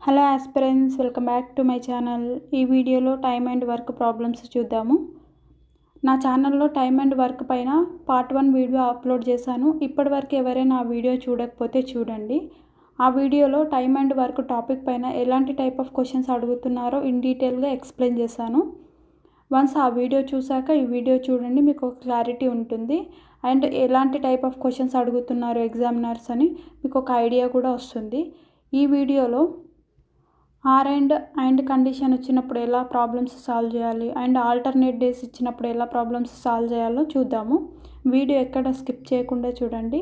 Hello aspirants, welcome back to my channel. ఈ వీడియోలో time and work problems చూద్దాము. నా ఛానల్లో టైమ్ అండ్ వర్క్ పైన పార్ట్ 1 వీడియో అప్లోడ్ చేశాను. ఇప్పటివరకు ఎవరైనా ఆ వీడియో చూడకపోతే చూడండి. ఆ వీడియోలో టైమ్ అండ్ వర్క్ టాపిక్ పైన ఎలాంటి టైప్ ఆఫ్ క్వశ్చన్స్ అడుగుతున్నారో ఇన్ డీటెయిల్గా ఎక్స్ప్లెయిన్ చేశాను. వన్స్ ఆ వీడియో చూశాక ఈ వీడియో చూడండి, మీకు ఒక క్లారిటీ ఉంటుంది. అండ్ ఎలాంటి టైప్ ఆఫ్ క్వశ్చన్స్ అడుగుతున్నారు ఎగ్జామినర్స్ అని మీకు ఒక ఐడియా కూడా వస్తుంది. ఈ వీడియోలో ఆర్ అండ్ కండిషన్ వచ్చినప్పుడు ఎలా ప్రాబ్లమ్స్ సాల్వ్ చేయాలి అండ్ ఆల్టర్నేట్ డేస్ ఇచ్చినప్పుడు ఎలా ప్రాబ్లమ్స్ సాల్వ్ చేయాలో చూద్దాము. వీడియో ఎక్కడ స్కిప్ చేయకుండా చూడండి,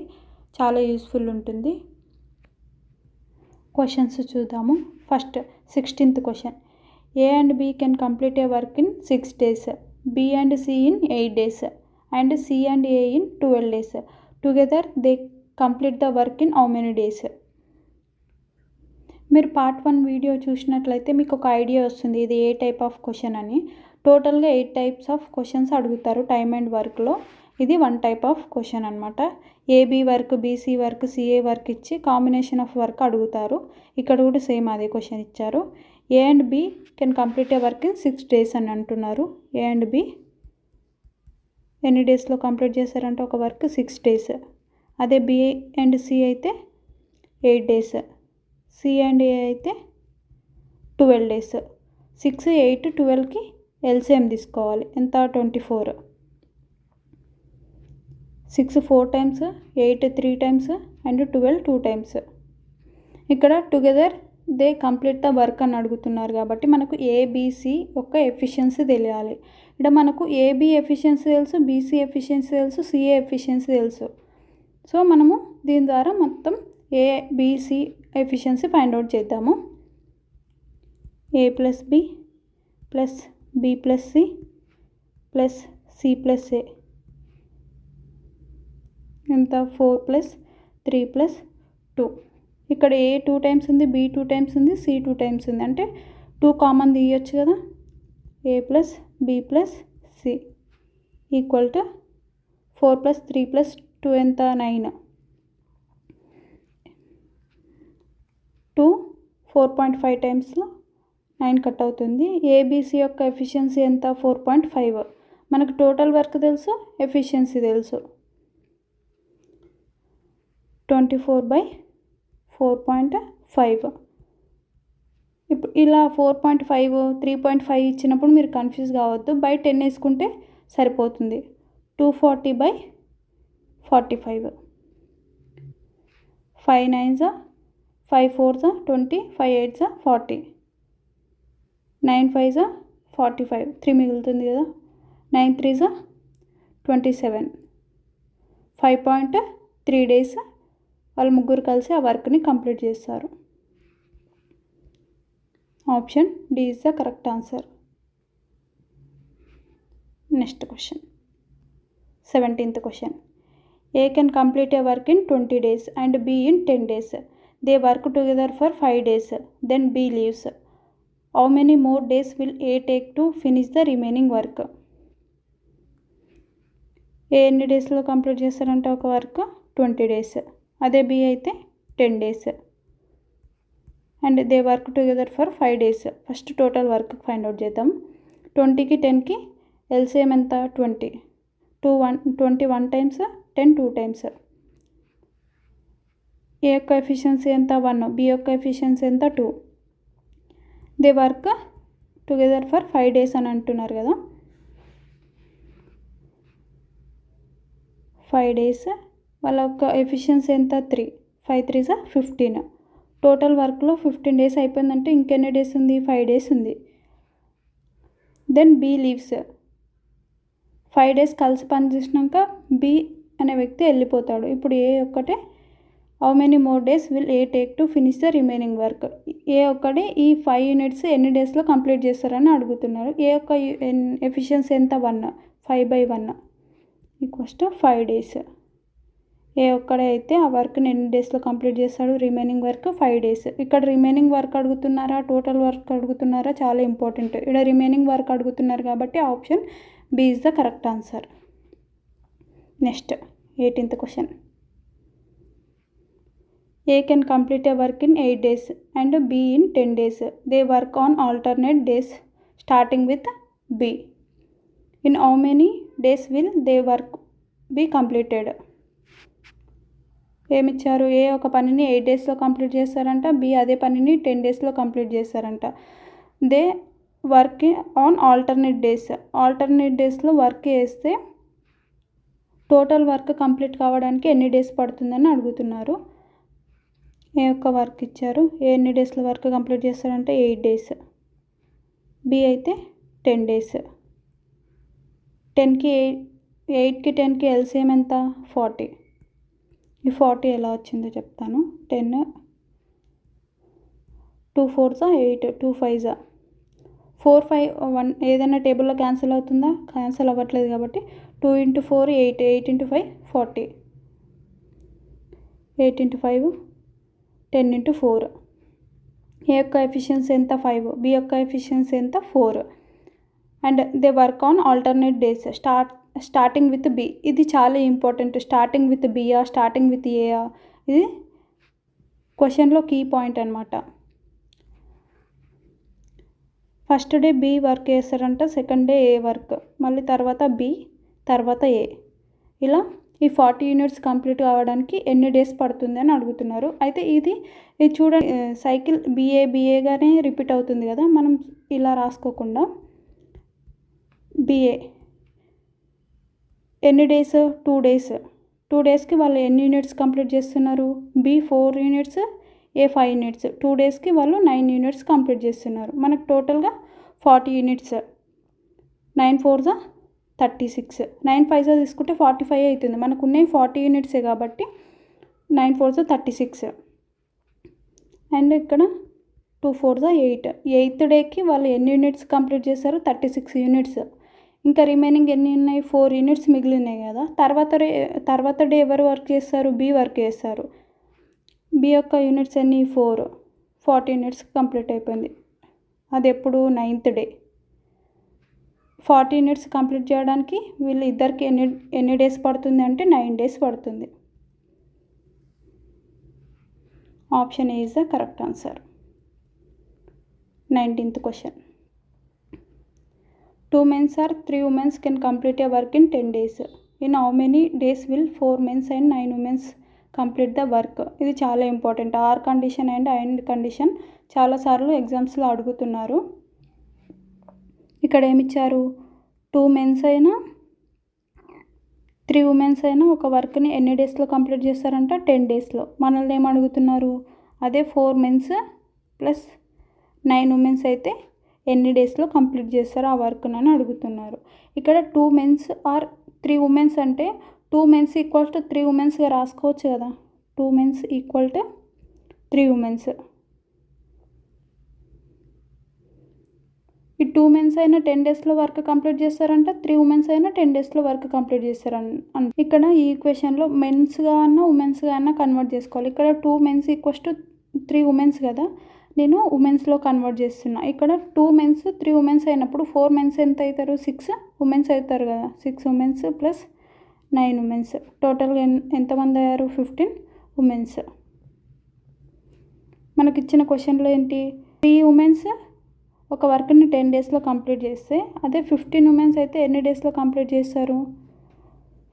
చాలా యూస్ఫుల్ ఉంటుంది. క్వశ్చన్స్ చూద్దాము. First 16th question. A and B can complete a work in 6 days, B and C in 8 days and C and A in 12 days. Together they complete the work in how many days? మీరు part 1 video చూసినట్లయితే మీకు ఒక idea వస్తుంది ఇది ఏ type of question అని. టోటల్గా 8 types of questions అడుగుతారు time and వర్క్లో. ఇది 1 టైప్ ఆఫ్ క్వశ్చన్ అనమాట. A B work, B C work, C A work ఇచ్చి కాంబినేషన్ ఆఫ్ వర్క్ అడుగుతారు. ఇక్కడ కూడా సేమ్ అదే క్వశ్చన్ ఇచ్చారు. A and B can complete a work in 6 days అని అంటున్నారు. ఏ అండ్ బి ఎన్ని డేస్లో కంప్లీట్ చేశారంటే ఒక వర్క్ 6 days. అదే బి అండ్ సి అయితే 8 days, సి అండ్ ఏ అయితే 12 days. 6, 8, 12కి ఎల్సిఎం తీసుకోవాలి. ఎంత? 24. 6 4 times, 8 3 times అండ్ 12 2 times. ఇక్కడ together they complete the work అని అడుగుతున్నారు కాబట్టి మనకు ఏబిసి యొక్క ఎఫిషియన్సీ తెలియాలి. ఇక్కడ మనకు ఏబి ఎఫిషియన్సీ తెలుసు, బీసీ ఎఫిషియన్సీ తెలుసు, సిఏ ఎఫిషియన్సీ తెలుసు. సో మనము దీని ద్వారా మొత్తం ఏబిసి ఎఫిషియన్సీ ఫైండ్ అవుట్ చేద్దాము. A plus B plus B plus C plus C plus A ఎంత? 4 + 3 + 2. ఇక్కడ ఏ 2 times ఉంది, బి 2 times ఉంది, సి 2 times ఉంది. అంటే 2 కామన్ తీయొచ్చు కదా. A plus B plus C equal to 4 + 3 + 2 ఎంత? 9. 2 4.5 టైమ్స్లో 9 కట్ అవుతుంది. ఏబిసి యొక్క ఎఫిషియన్సీ ఎంత? 4.5. మనకు టోటల్ వర్క్ తెలుసు, ఎఫిషియన్సీ తెలుసు. 24/4.5. ఇప్పుడు ఇలా 4.5 3.5 ఇచ్చినప్పుడు మీరు కన్ఫ్యూజ్ కావద్దు. బై 10 వేసుకుంటే సరిపోతుంది. 240/45. 5 9s 5 4s 20, 5 8s 40, 9 5s 45, 3 మిగులుతుంది కదా. 9 3s 27. 5.3 days వాళ్ళు ముగ్గురు కలిసి ఆ వర్క్ని కంప్లీట్ చేస్తారు. Option D is the correct answer. Next question 17th question. A can complete a work in 20 days and B in 10 days. They work together for 5 days. Then B leaves. How many more days will A take to finish the remaining work? ఏ ఎన్ని డేస్లో complete చేస్తారంటే ఒక work 20 days. అదే B అయితే 10 days. And they work together for 5 days. First total work find out చేద్దాం. 20కి 10కి LCM ఎంత? 20. 21 times 10 2 times. ఏ యొక్క ఎఫిషియన్సీ ఎంత? 1. బి యొక్క ఎఫిషియన్సీ ఎంత? 2. They work together for 5 days అని అంటున్నారు కదా. 5 days వాళ్ళ యొక్క ఎఫిషియన్సీ ఎంత? 3. 5 3s 15. టోటల్ వర్క్లో 15 days అయిపోయిందంటే ఇంకెన్ని డేస్ ఉంది? 5 days ఉంది. Then B leaves. 5 days కలిసి పని చేసినాక బి అనే వ్యక్తి వెళ్ళిపోతాడు. ఇప్పుడు ఏ ఒక్కటే how many more days will A take to finish the remaining work. A ఒక్కడే ఈ 5 units ఎన్ని డేస్లో కంప్లీట్ చేస్తారని అడుగుతున్నారు. ఏ యొక్క ఎఫిషియన్సీ ఎంత? 1. 5/1 ఈక్వల్స్ టు 5 days. ఏ ఒక్కడే అయితే ఆ వర్క్ని ఎన్ని డేస్లో కంప్లీట్ చేస్తాడు? Remaining work 5 days. ఇక్కడ రిమైనింగ్ వర్క్ అడుగుతున్నారా, టోటల్ వర్క్ అడుగుతున్నారా? చాలా ఇంపార్టెంట్. ఇక్కడ రిమైనింగ్ వర్క్ అడుగుతున్నారు కాబట్టి option B is the correct answer. Next 18th question. A can complete a work in 8 days and B in 10 days. They work on alternate days starting with B. In how many days will their work be completed? ఏమిచ్చారు? ఏ ఒక పనిని 8 డేస్లో complete చేస్తారంట, B అదే పనిని 10 డేస్లో complete చేస్తారంట. They work on alternate days. Alternate డేస్లో work చేస్తే టోటల్ వర్క్ కంప్లీట్ కావడానికి ఎన్ని డేస్ పడుతుందని అడుగుతున్నారు. ఏ యొక్క వర్క్ ఇచ్చారు, ఎన్ని డేస్లో వర్క్ కంప్లీట్ చేస్తారంటే 8 డేస్. బి అయితే 10 డేస్. 10కి 8కి 10కి ఎల్సిఎం ఎంత? 40. ఈ 40 ఎలా వచ్చిందో చెప్తాను. 10 2 4 8 2 5 4 5 1 ఏదైనా టేబుల్లో క్యాన్సిల్ అవుతుందా? క్యాన్సిల్ అవ్వట్లేదు కాబట్టి 2 × 4 8 8 × 5 40 8 × 5 10 × 4. ఏ యొక్క ఎఫిషియన్సీ ఎంత? 5. బి యొక్క ఎఫిషియన్సీ ఎంత? 4. And they work on alternate days starting with B. ఇది చాలా ఇంపార్టెంట్. స్టార్టింగ్ విత్ బియా, స్టార్టింగ్ విత్ ఏయా, ఇది క్వశ్చన్లో కీ పాయింట్ అనమాట. ఫస్ట్ డే బి వర్క్ చేస్తారంట, సెకండ్ డే ఏ వర్క్, మళ్ళీ తర్వాత బి, తర్వాత ఏ. ఇలా ఈ 40 యూనిట్స్ కంప్లీట్ కావడానికి ఎన్ని డేస్ పడుతుంది అని అడుగుతున్నారు. అయితే ఇది చూడండి, సైకిల్ బిఏగానే రిపీట్ అవుతుంది కదా. మనం ఇలా రాసుకోకుండా బిఏ ఎన్ని డేస్? 2 డేస్. 2 డేస్కి వాళ్ళు ఎన్ని యూనిట్స్ కంప్లీట్ చేస్తున్నారు? బి 4 యూనిట్స్, ఏ 5 యూనిట్స్. 2 డేస్కి వాళ్ళు 9 యూనిట్స్ కంప్లీట్ చేస్తున్నారు. మనకు టోటల్గా 40 యూనిట్స్. 9 4 36, 9 5 తీసుకుంటే 45 అవుతుంది. మనకు ఉన్నాయి 40 యూనిట్సే కాబట్టి 9 4 36. అండ్ ఇక్కడ 2 4 8. 8th డేకి వాళ్ళు ఎన్ని యూనిట్స్ కంప్లీట్ చేస్తారు? 36 యూనిట్స్. ఇంకా రిమైనింగ్ ఎన్ని ఉన్నాయి? 4 యూనిట్స్ మిగిలి ఉన్నాయి కదా. తర్వాత డే ఎవరు వర్క్ చేస్తారు? బి వర్క్ చేస్తారు. బి యొక్క యూనిట్స్ ఎన్ని? 4. 40 యూనిట్స్ కంప్లీట్ అయిపోయింది. అది ఎప్పుడు? 9th day. 40 యూనిట్స్ కంప్లీట్ చేయడానికి వీళ్ళు ఇద్దరికి ఎన్ని డేస్ పడుతుంది అంటే 9 డేస్ పడుతుంది. Option A is the correct answer. 19th question. 2 men or 3 women can complete a work in 10 days. In how many days will 4 men and 9 women complete the work? ఇది చాలా important. Or condition and condition చాలాసార్లు ఎగ్జామ్స్లో అడుగుతున్నారు. ఇక్కడ ఏమిచ్చారు? 2 men అయినా 3 women అయినా ఒక వర్క్ని ఎన్ని డేస్లో కంప్లీట్ చేస్తారంట? 10 డేస్లో. మనల్ని ఏం అడుగుతున్నారు? అదే 4 men + 9 women అయితే ఎన్ని డేస్లో కంప్లీట్ చేస్తారో ఆ వర్క్ అని అడుగుతున్నారు. ఇక్కడ 2 men ఆర్ 3 women అంటే 2 men = 3 womenగా రాసుకోవచ్చు కదా. 2 men = 3 women. ఈ 2 men అయినా 10 డేస్లో వర్క్ కంప్లీట్ చేస్తారంట, 3 women అయినా 10 డేస్లో వర్క్ కంప్లీట్ చేస్తారంట. ఇక్కడ ఈ ఈక్వేషన్లో మెన్స్గా అన్నా ఉమెన్స్గా అన్నా కన్వర్ట్ చేసుకోవాలి. ఇక్కడ 2 men = 3 women కదా, నేను ఉమెన్స్లో కన్వర్ట్ చేస్తున్నా. ఇక్కడ 2 men 3 women అయినప్పుడు 4 men ఎంత అవుతారు? 6 women అవుతారు కదా. 6 women + 9 women. టోటల్గా ఎంతమంది అయ్యారు? 15 women. మనకి ఇచ్చిన క్వశ్చన్లో ఏంటి? 3 women ఒక వర్క్ని 10 డేస్లో కంప్లీట్ చేస్తే, అదే 15 women అయితే ఎన్ని డేస్లో కంప్లీట్ చేస్తారు?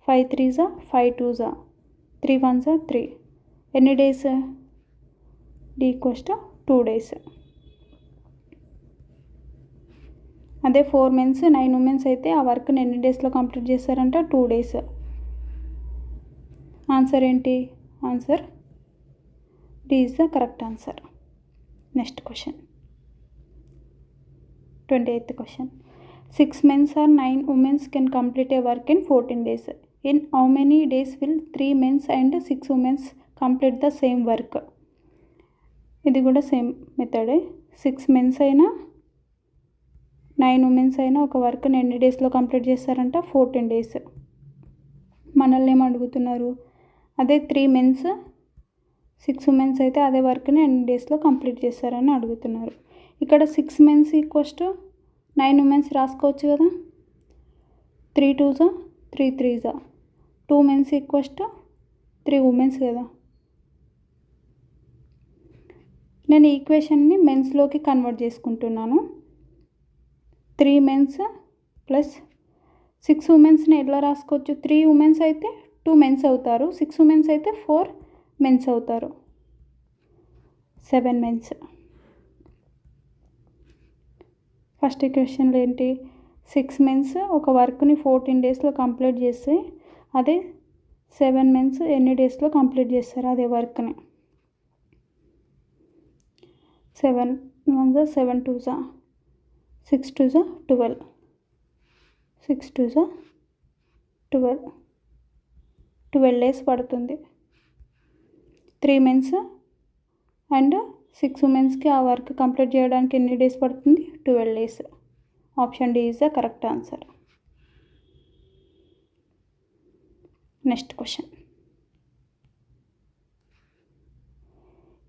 5 3 5 2 3 1 3. ఎన్ని డేస్? D = 2 days. అదే 4 men 9 women అయితే ఆ వర్క్ని ఎన్ని డేస్లో కంప్లీట్ చేస్తారంట? 2 డేస్. ఆన్సర్ ఏంటి? Answer D is the correct answer. Next question. 28th question. 6 men or 9 women can complete a work in 14 days. In how many days will 3 men and 6 women complete the same work? ఇది కూడా same మెథడే. 6 men అయినా 9 women అయినా ఒక వర్క్ని ఎన్ని డేస్లో complete చేస్తారంట? 14 days. మనల్ని ఏం అడుగుతున్నారు? అదే 3 men 6 women అయితే అదే వర్క్ని ఎన్ని డేస్లో కంప్లీట్ చేస్తారని అడుగుతున్నారు. ఇక్కడ 6 men = 9 women రాసుకోవచ్చు కదా. 3 2 3 3 2 men = 3 women కదా. నేను ఈక్వేషన్ని మెన్స్లోకి కన్వర్ట్ చేసుకుంటున్నాను. 3 మెన్స్ ప్లస్ 6 ఉమెన్స్ని ఎట్లా రాసుకోవచ్చు? 3 ఉమెన్స్ అయితే 2 మెన్స్ అవుతారు, 6 ఉమెన్స్ అయితే 4 మెన్స్ అవుతారు, 7 మెన్స్. ఫస్ట్ ఈక్వేషన్లో ఏంటి? 6 మెన్స్ ఒక వర్క్ని 14 డేస్లో కంప్లీట్ చేస్తే అదే 7 మెన్స్ ఎన్ని డేస్లో కంప్లీట్ చేస్తారు అదే వర్క్ని? 7 1 7 2 6 2 12, 6 2 12, 12 డేస్ పడుతుంది. 3 మెన్స్ అండ్ 6 ఉమెన్స్కి ఆ వర్క్ కంప్లీట్ చేయడానికి ఎన్ని డేస్ పడుతుంది? 12 days. Option D is the correct answer. Next question.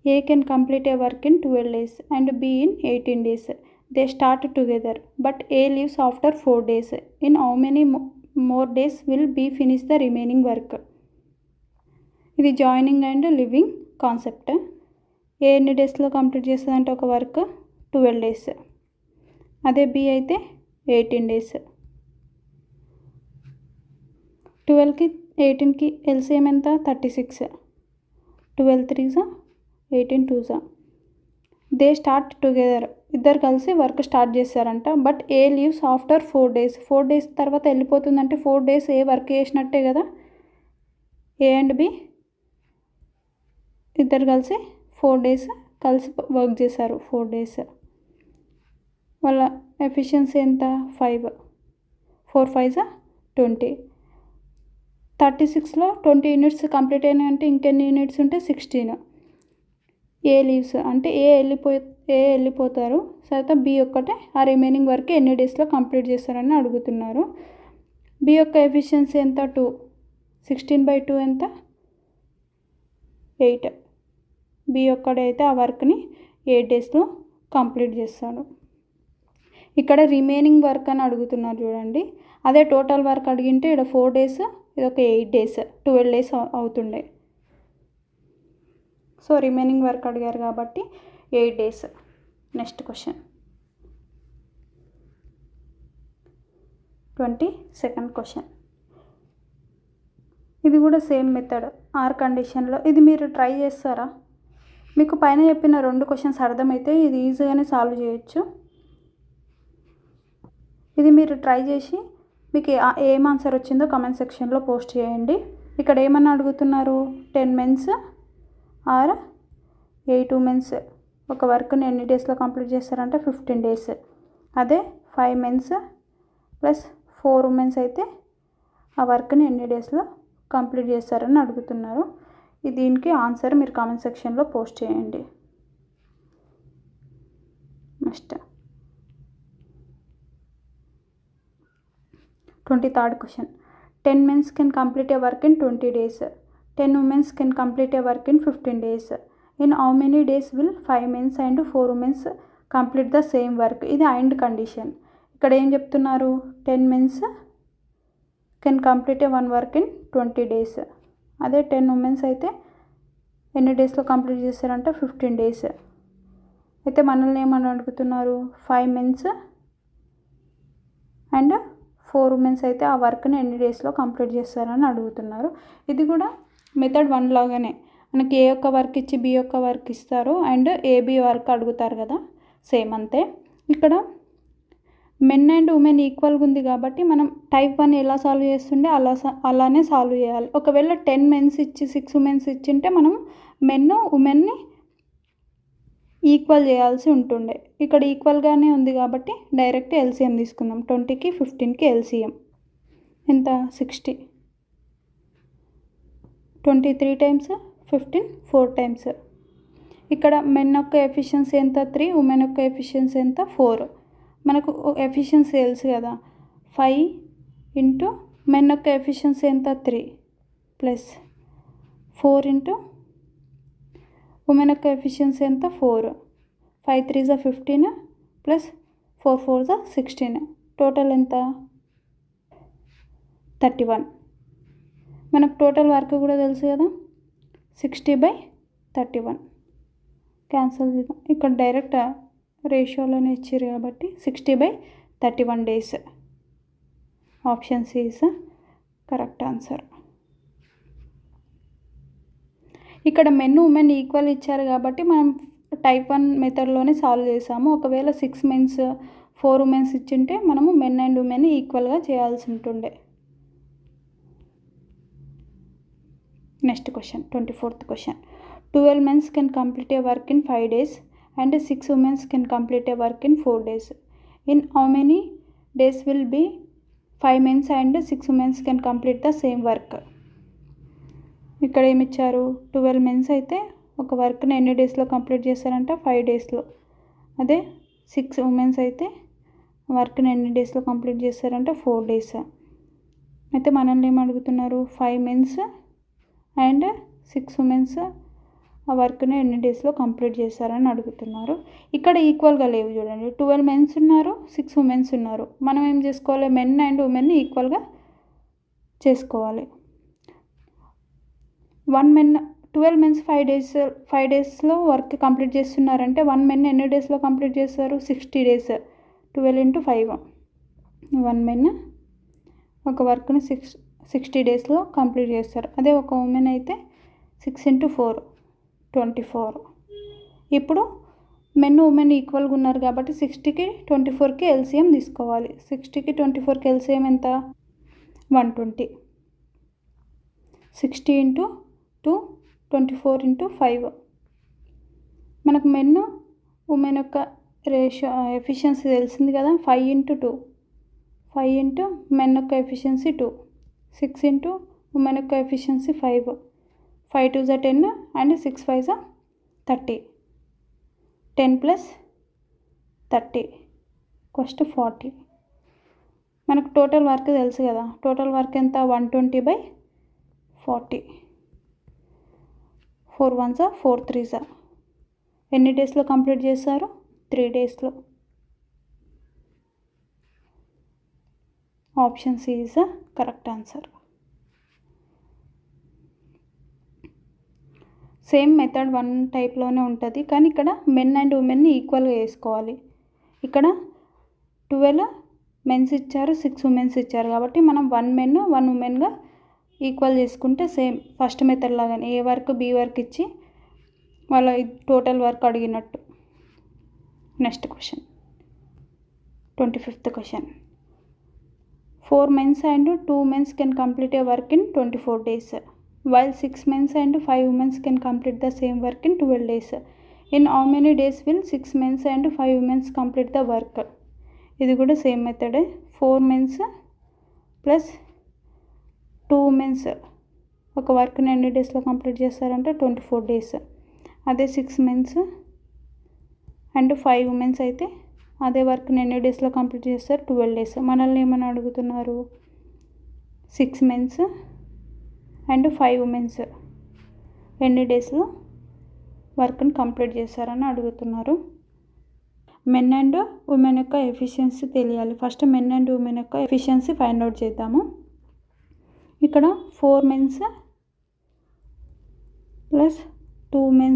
A can complete a work in 12 days and B in 18 days. They start together, but A leaves after 4 days. In how many more days will B finish the remaining work? ఇది joining and living concept. ఏ ఎన్ని డేస్లో complete చేస్తుందంటే ఒక work 12 days, అదే B అయితే 18 days. 12కి 18కి LCM ఎంత? 36. 12 3 18 2. They start together, ఇద్దరు కలిసి వర్క్ స్టార్ట్ చేస్తారంట. But A leaves after 4 days, 4 days తర్వాత వెళ్ళిపోతుందంటే 4 days ఏ వర్క్ చేసినట్టే కదా. ఏ అండ్ బి ఇద్దరు కలిసి 4 days కలిసి వర్క్ చేశారు. 4 days వాళ్ళ ఎఫిషియన్సీ ఎంత? 5. 4 5 20. 36లో 20 యూనిట్స్ కంప్లీట్ అయినాయంటే ఇంకెన్ని యూనిట్స్ ఉంటే 16. ఏ లీవ్స్ అంటే ఏ వెళ్ళిపోతారు, తర్వాత బి ఒక్కటే ఆ రిమైనింగ్ వర్క్ ఎన్ని డేస్లో కంప్లీట్ చేస్తారని అడుగుతున్నారు. బి యొక్క ఎఫిషియన్సీ ఎంత? 2. 16/2 ఎంత? 8. బి ఒక్కడైతే ఆ వర్క్ని 8 డేస్లో కంప్లీట్ చేస్తాడు. ఇక్కడ రిమైనింగ్ వర్క్ అని అడుగుతున్నారు చూడండి. అదే టోటల్ వర్క్ అడిగింటే ఇక్కడ 4 days, ఇది ఒక 8 days, 12 days అవుతుండే. సో రిమైనింగ్ వర్క్ అడిగారు కాబట్టి 8 days. Next question. 22nd question. ఇది కూడా సేమ్ మెథడ్ ఆర్ కండిషన్లో. ఇది మీరు ట్రై చేస్తారా? మీకు పైన చెప్పిన 2 క్వశ్చన్స్ అర్థమైతే ఇది ఈజీగానే సాల్వ్ చేయొచ్చు. ఇది మీరు ట్రై చేసి మీకు ఏం ఆన్సర్ వచ్చిందో కామెంట్ సెక్షన్లో పోస్ట్ చేయండి. ఇక్కడ ఏమన్నా అడుగుతున్నారు? 10 మెన్స్ ఆర్ 8 ఉమెన్స్ ఒక వర్క్ని ఎన్ని డేస్లో కంప్లీట్ చేస్తారంటే 15 days. అదే 5 మెన్స్ ప్లస్ 4 ఉమెన్స్ అయితే ఆ వర్క్ని ఎన్ని డేస్లో కంప్లీట్ చేస్తారని అడుగుతున్నారు. దీనికి ఆన్సర్ మీరు కామెంట్ సెక్షన్లో పోస్ట్ చేయండి. Next 23rd question. 10 men can complete a work in 20 days. 10 women can complete a work in 15 days. In how many days will 5 men and 4 women complete the same work? ఇది and condition. ఇక్కడ ఏం చెప్తున్నారు? 10 men can complete a one work in 20 days. అదే 10 women అయితే ఎన్ని డేస్లో complete చేస్తారంటే 15 days. అయితే మనల్ని ఏమని అడుగుతున్నారు? 5 men అండ్ 4 ఉమెన్స్ అయితే ఆ వర్క్ని ఎన్ని డేస్లో కంప్లీట్ చేస్తారని అడుగుతున్నారు. ఇది కూడా మెథడ్ 1 లాగానే మనకి ఏ యొక్క వర్క్ ఇచ్చి బి యొక్క వర్క్ ఇస్తారు అండ్ ఏబి వర్క్ అడుగుతారు కదా, సేమ్ అంతే. ఇక్కడ మెన్ అండ్ ఉమెన్ ఈక్వల్గా ఉంది కాబట్టి మనం టైప్ 1 ఎలా సాల్వ్ చేస్తుండే అలానే సాల్వ్ చేయాలి. ఒకవేళ 10 మెన్స్ ఇచ్చి 6 ఉమెన్స్ ఇచ్చింటే మనం మెన్ ఉమెన్ని ఈక్వల్ చేయాల్సి ఉంటుండే. ఇక్కడ ఈక్వల్గానే ఉంది కాబట్టి డైరెక్ట్ ఎల్సిఎం తీసుకుందాం. 20కి 15కి ఎల్సిఎం ఎంత? 60. 23 times 15 4 times. ఇక్కడ మెన్ యొక్క ఎఫిషియన్సీ ఎంత? 3. ఉమెన్ యొక్క ఎఫిషియన్సీ ఎంత? 4. మనకు ఎఫిషియన్సీ తెలుసు కదా. 5 ఇంటూ మెన్ యొక్క ఎఫిషియన్సీ ఎంత? 3 ప్లస్ 4 ఇంటూ ఉమెన్ యొక్క ఎఫిషియన్సీ ఎంత? 4. 5 3 15 ప్లస్ 4 4 16. టోటల్ ఎంత? 31. మనకు టోటల్ వర్క్ కూడా తెలుసు కదా, 60/31. క్యాన్సిల్ చేద్దాం. ఇక్కడ డైరెక్ట్ రేషియోలోనే ఇచ్చారు కాబట్టి 60/31 days. Option C is correct answer. ఇక్కడ మెన్ ఉమెన్ ఈక్వల్ ఇచ్చారు కాబట్టి మనం టైప్ 1 మెథడ్లోనే సాల్వ్ చేసాము. ఒకవేళ 6 మెన్స్ 4 ఉమెన్స్ ఇచ్చింటే మనము మెన్ అండ్ ఉమెన్ ఈక్వల్గా చేయాల్సి ఉంటుండే. Next question 24th question. 12 men can complete a work in 5 days and 6 women can complete a work in 4 days. In how many days will be 5 men and 6 women can complete the same work? ఇక్కడ ఏమి ఇచ్చారు, 12 men అయితే ఒక వర్క్ని ఎన్ని డేస్లో complete చేస్తారంట, 5 daysలో. అదే 6 women అయితే వర్క్ని ఎన్ని డేస్లో కంప్లీట్ చేస్తారంటే 4 days. అయితే మనల్ని ఏమి అడుగుతున్నారు, 5 men అండ్ 6 women ఆ వర్క్ని ఎన్ని డేస్లో కంప్లీట్ చేస్తారని అడుగుతున్నారు. ఇక్కడ ఈక్వల్గా లేవు చూడండి, 12 men ఉన్నారు, 6 women ఉన్నారు. మనం ఏం చేసుకోవాలి, మెన్ అండ్ ఉమెన్ని ఈక్వల్గా చేసుకోవాలి. 12 men 5 daysలో వర్క్ కంప్లీట్ చేస్తున్నారంటే 1 men ఎన్ని డేస్లో కంప్లీట్ చేస్తారు, 60 days. 12 × 5 1 men ఒక వర్క్ని 60 daysలో కంప్లీట్ చేస్తారు. అదే ఒక ఉమెన్ అయితే 6 × 4 24. ఇప్పుడు మెన్ ఉమెన్ ఈక్వల్గా ఉన్నారు కాబట్టి 60కి 24కి ఎల్సిఎం తీసుకోవాలి. 60కి 24కి ఎల్సిఎం ఎంత, 120. 60 × 2 24 × 5. మనకు మెన్ ఉమెన్ యొక్క రేషియో ఎఫిషియన్సీ తెలిసింది కదా, 5 × 2 5 మెన్ యొక్క ఎఫిషియన్సీ 2, 6 ఉమెన్ యొక్క efficiency 5. 5 2s 10 and 6 5s 30. 10 + 30 cost 40. మనకు టోటల్ వర్క్ తెలుసు కదా, టోటల్ వర్క్ ఎంత, 120/40. 4 1s 4 3s ఎన్ని డేస్లో కంప్లీట్ చేస్తారు, 3 daysలో. Option C is correct answer. Same method 1 టైప్లోనే ఉంటుంది, కానీ ఇక్కడ మెన్ అండ్ ఉమెన్ని ఈక్వల్గా వేసుకోవాలి. ఇక్కడ 12 మెన్స్ ఇచ్చారు, 6 ఉమెన్స్ ఇచ్చారు కాబట్టి మనం 1 men 1 womenగా ఈక్వల్ చేసుకుంటే సేమ్ ఫస్ట్ మెథడ్ లాగానే ఏ వర్క్ బి వర్క్ ఇచ్చి వాళ్ళ టోటల్ వర్క్ అడిగినట్టు. Next question 25th question. 4 men and 2 women can complete a work in 24 days, while 6 men and 5 women can complete the same work in 12 days. In how many days will 6 men and 5 women complete the work? ఇది కూడా same మెథడే. 4 men + 2 women ఒక వర్క్ని ఎన్ని డేస్లో complete చేస్తారంటే 24 days. అదే 6 men and 5 women అయితే అదే వర్క్ని ఎన్ని డేస్లో కంప్లీట్ చేస్తారు, 12 days. మనల్ని ఏమని అడుగుతున్నారు, 6 men అండ్ 5 women ఎన్ని డేస్లో వర్క్ని కంప్లీట్ చేస్తారని అడుగుతున్నారు. మెన్ అండ్ ఉమెన్ యొక్క ఎఫిషియన్సీ తెలియాలి. ఫస్ట్ మెన్ అండ్ ఉమెన్ యొక్క ఎఫిషియన్సీ ఫైండ్ అవుట్ చేద్దాము. ఇక్కడ 4 men + 2 women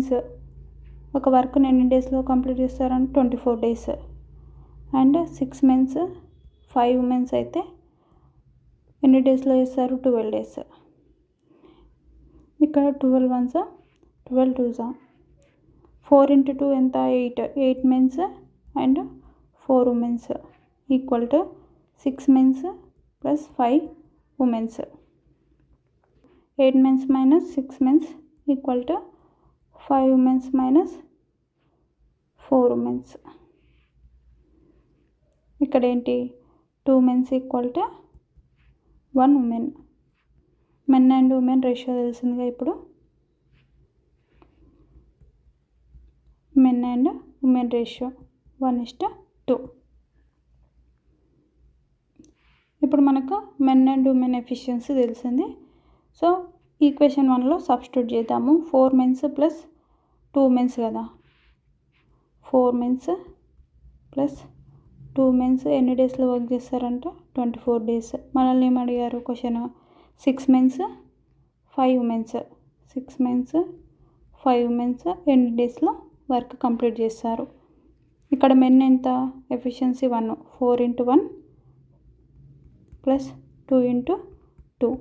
ఒక వర్క్ని ఎన్ని డేస్లో కంప్లీట్ చేస్తారంటే 24 days. అండ్ 6 men 5 women అయితే ఎన్ని డేస్లో చేస్తారు, 12 days. ఇక్కడ 12 1s 12 2s 4 × 2 ఎంత, 8 men and 4 women equal to 6 men + 5 women. 8 men - 6 men equal to 5 women - 4 women. ఇక్కడ ఏంటి, 2 men equal to 1 woman. Men and women ratio తెలిసిందిగా. ఇప్పుడు మెన్ అండ్ ఉమెన్ రేషియో 1:2. ఇప్పుడు మనకు మెన్ అండ్ ఉమెన్ ఎఫిషియన్సీ తెలిసింది. So equation 1లో substitute చేద్దాము. 4 men + 2 women కదా, 4 men + 2 women ఎన్ని డేస్లో వర్క్ చేస్తారంటే 24 days. మనల్ని ఏమి అడిగారు question, 6 men 5 women 6 men 5 women ఎన్ని డేస్లో వర్క్ కంప్లీట్ చేస్తారు. ఇక్కడ మెన్ ఎంత, ఎఫిషియన్సీ 1, 4 × 1 ప్లస్ 2 × 2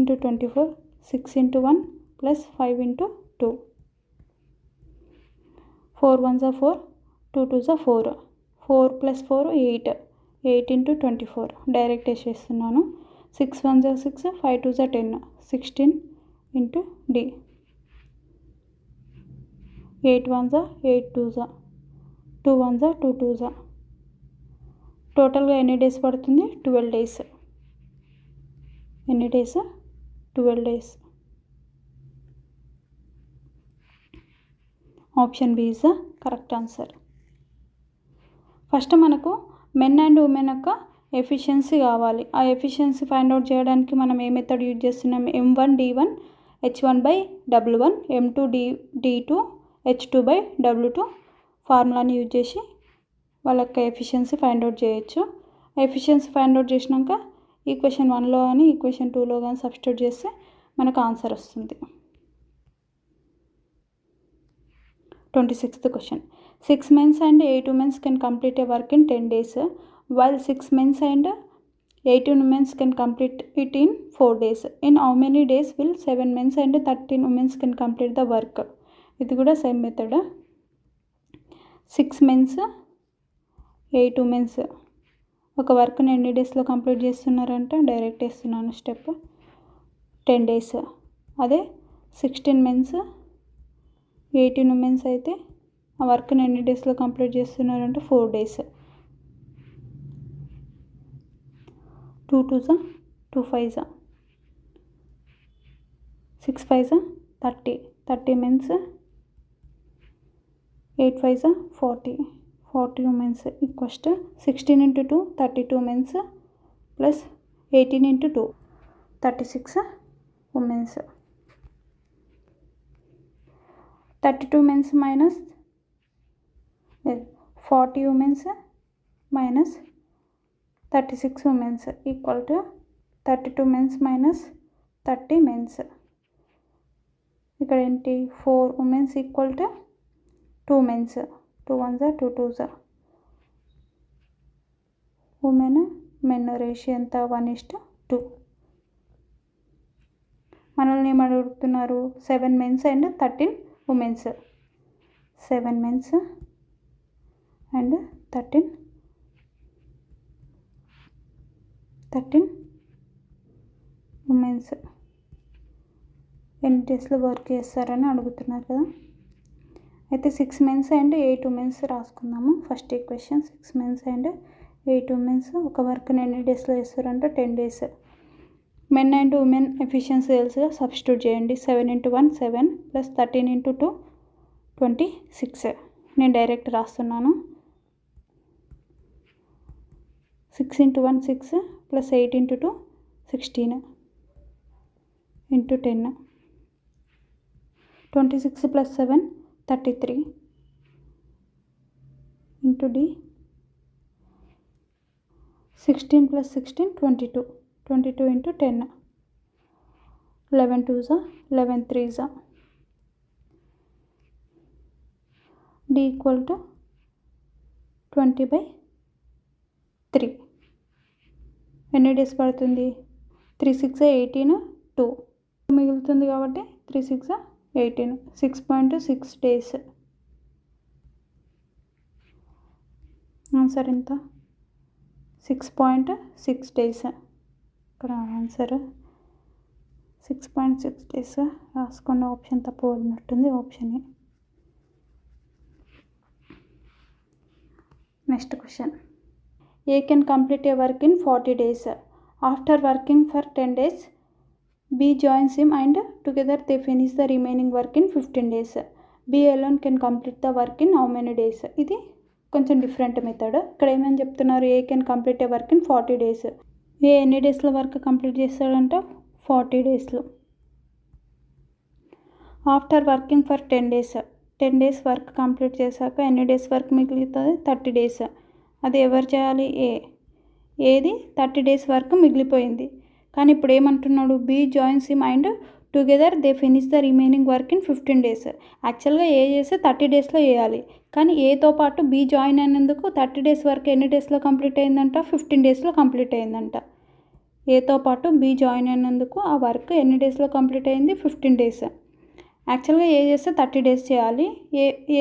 × 24, 6 × 1 ప్లస్ 5 × 2, 4 1 4, 2 2 4, 4 + 4 8, 8 × 24 డైరెక్ట్ వేసేస్తున్నాను. 6 1 6, 5 2 10, 16 × D, 8 1 8 2, 2 1 2 2. టోటల్గా ఎన్ని డేస్ పడుతుంది, 12 డేస్. ఎన్ని days, 12 days. Option B is the correct answer. First మనకు మెన్ అండ్ ఉమెన్ యొక్క ఎఫిషియన్సీ కావాలి. ఆ ఎఫిషియన్సీ ఫైండ్ అవుట్ చేయడానికి మనం ఏ మెథడ్ యూజ్ చేస్తున్నాం, M1 D1 H1/W1 M2 D2 H2/W2 ఫార్ములాని use చేసి వాళ్ళ యొక్క ఎఫిషియన్సీ ఫైండ్ అవుట్ చేయొచ్చు. ఎఫిషియన్సీ ఫైండ్ అవుట్ చేసినాక ఈక్వేషన్ 1లో కానీ ఈక్వేషన్ 2లో కానీ సబ్స్టిట్యూట్ చేస్తే మనకు ఆన్సర్ వస్తుంది. 26th question. 6 men and 8 women can complete a work in 10 days, while 6 men and 18 women can complete it in 4 days. In how many days will 7 men and 13 women can complete the work? ఇది కూడా same method. 6 men's 8 womens ఒక వర్క్ని ఎన్ని డేస్లో complete చేస్తున్నారంటే direct వేస్తున్నాను step, 10 days. అదే 16 men's 18 women's అయితే ఆ వర్క్ని ఎన్ని డేస్లో కంప్లీట్ చేస్తున్నారంటే 4 days. 2 2 2 5, 6 5 30, 30 mens, 8 5 40, 40 womens equals to 16 × 2 32 mens plus 18 × 2 36 womens. 32 mens minus 40 womens minus 36 womens equal to 32 mens minus 30 mens. ఇక్కడ ఏంటి, 4 womens equal to 2 mens, 2 1 2 2. Women men ratio ఎంత, 1:2. మనల్ని ఏమని అడుగుతున్నారు, 7 mens and 13 womens. 7 mens and 13 womens ఎన్ని డేస్లో work చేస్తారని అడుగుతున్నారు కదా. అయితే 6 మెన్స్ అండ్ 8 ఉమెన్స్ రాసుకుందాము. First equation 6 mens and 8 womens ఒక వర్క్ని ఎన్ని డేస్లో చేస్తారంటే 10 days. Men and women efficiency తెలుసుగా, సబ్స్టిట్యూట్ చేయండి. 7 × 1 7 ప్లస్ 13 × 2 26. నేను డైరెక్ట్ రాస్తున్నాను. 6 × 1 6 plus 8 × 2 16 × 10. 26 plus 7 33 × D. 16 plus 16 22, 22 × 10. 11 2 11 3. D equal to 20/3. ఎన్ని డేస్ పడుతుంది, 3 6 18 2 మిగులుతుంది కాబట్టి 3 6 18 6.6 డేస్. ఆన్సర్ ఎంత, 6.6 డేస్. ఇక్కడ ఆన్సర్ 6.6 డేస్ రాసుకోండి. ఆప్షన్ తప్పు పడినట్టుంది, option A. Next question. A can complete a work in 40 days. After working for 10 days, B joins him and together they finish the remaining work in 15 days. B alone can complete the work in how many days? ఇది కొంచెం different method. ఇక్కడ ఏమని చెప్తున్నారు, A can complete a work in 40 days. A ఎన్ని డేస్లో work complete చేస్తాడంట, 40 డేస్లో. After working for 10 days, 10 days work complete చేశాక ఎన్ని డేస్ వర్క్ మిగులుతుంది, 30 days. అది ఎవరు చేయాలి, ఏది 30 days వర్క్ మిగిలిపోయింది. కానీ ఇప్పుడు ఏమంటున్నాడు, B joins him and together they finish the remaining work in 15 days. యాక్చువల్గా ఏ చేస్తే 30 daysలో చేయాలి, కానీ ఏతో పాటు బి జాయిన్ అయినందుకు 30 days వర్క్ ఎన్ని డేస్లో కంప్లీట్ అయిందంట? 15 daysలో కంప్లీట్ అయిందంట. ఏతో పాటు బి జాయిన్ అయినందుకు ఆ వర్క్ ఎన్ని డేస్లో కంప్లీట్ అయింది? 15 days. యాక్చువల్గా ఏ చేస్తే 30 days చేయాలి,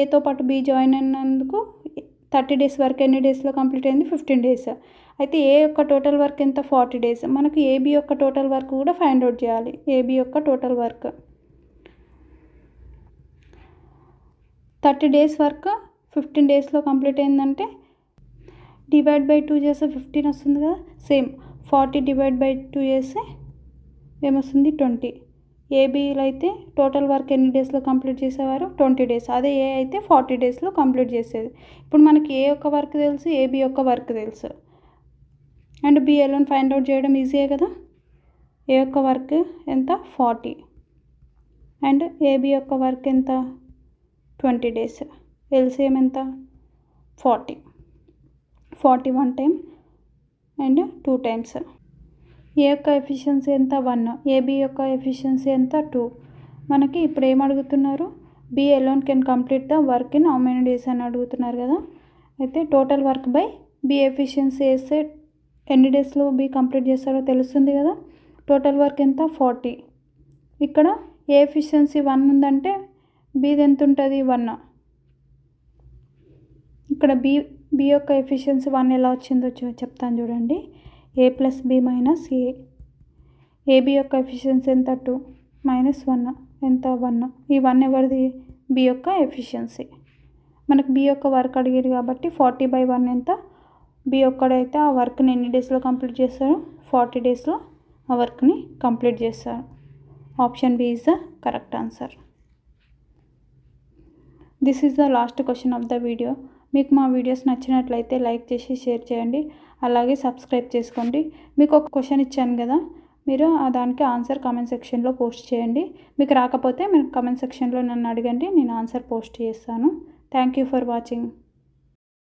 ఏతో పాటు బి జాయిన్ అయినందుకు 30 days వర్క్ ఎన్ని డేస్లో కంప్లీట్ అయింది? 15 days. అయితే ఏ యొక్క టోటల్ వర్క్ ఎంత? 40 days. మనకు ఏబి యొక్క టోటల్ వర్క్ కూడా ఫైండ్ అవుట్ చేయాలి. ఏబి యొక్క టోటల్ వర్క్ 30 days వర్క్ 15 daysలో కంప్లీట్ అయిందంటే డివైడ్ బై 2 చేస్తే 15 వస్తుంది కదా. సేమ్ 40 డివైడ్ బై 2 చేస్తే ఏమొస్తుంది? 20. ఏబీలో అయితే టోటల్ వర్క్ ఎన్ని డేస్లో కంప్లీట్ చేసేవారు? 20 days. అదే ఏ అయితే 40 daysలో కంప్లీట్ చేసేది. ఇప్పుడు మనకి ఏ యొక్క వర్క్ తెలుసు, ఏబి యొక్క వర్క్ తెలుసు, and B alone find out చేయడం ఈజీయే కదా. ఏ యొక్క వర్క్ ఎంత? 40. అండ్ ఏబి యొక్క వర్క్ ఎంత? 20 days. ఎల్సిఎం ఎంత? 40. 40 1 time అండ్ 2 times. ఏ యొక్క ఎఫిషియన్సీ ఎంత? 1. ఏబి యొక్క ఎఫిషియన్సీ ఎంత? 2. మనకి ఇప్పుడు ఏం అడుగుతున్నారు? B alone can complete the work in how many days అని అడుగుతున్నారు కదా. అయితే total work by B efficiency వేస్తే ఎన్ని డేస్లో బి కంప్లీట్ చేస్తారో తెలుస్తుంది కదా. టోటల్ వర్క్ ఎంత? 40. ఇక్కడ ఏ ఎఫిషియన్సీ 1 ఉందంటే బిది ఎంత ఉంటుంది? 1. ఇక్కడ బి యొక్క ఎఫిషియన్సీ 1 ఎలా వచ్చిందో చెప్తాను చూడండి. ఏ ప్లస్ బి మైనస్ ఏ. ఏబి యొక్క ఎఫిషియన్సీ ఎంత? 2 మైనస్ 1 ఎంత? 1. ఈ 1 ఎవరిది? బి యొక్క ఎఫిషియన్సీ. మనకు బి యొక్క వర్క్ అడిగారు కాబట్టి 40/1 ఎంత? బి ఒక్కడైతే ఆ వర్క్ని ఎన్ని డేస్లో కంప్లీట్ చేస్తారు? 40 daysలో ఆ వర్క్ని కంప్లీట్ చేస్తారు. Option B is the correct answer. This is the last question of the video. మీకు మా వీడియోస్ నచ్చినట్లయితే లైక్ చేసి షేర్ చేయండి, అలాగే సబ్స్క్రైబ్ చేసుకోండి. మీకు ఒక క్వశ్చన్ ఇచ్చాను కదా, మీరు దానికి ఆన్సర్ కామెంట్ సెక్షన్లో పోస్ట్ చేయండి. మీకు రాకపోతే మీరు కామెంట్ సెక్షన్లో నన్ను అడగండి, నేను ఆన్సర్ పోస్ట్ చేస్తాను. Thank you for watching.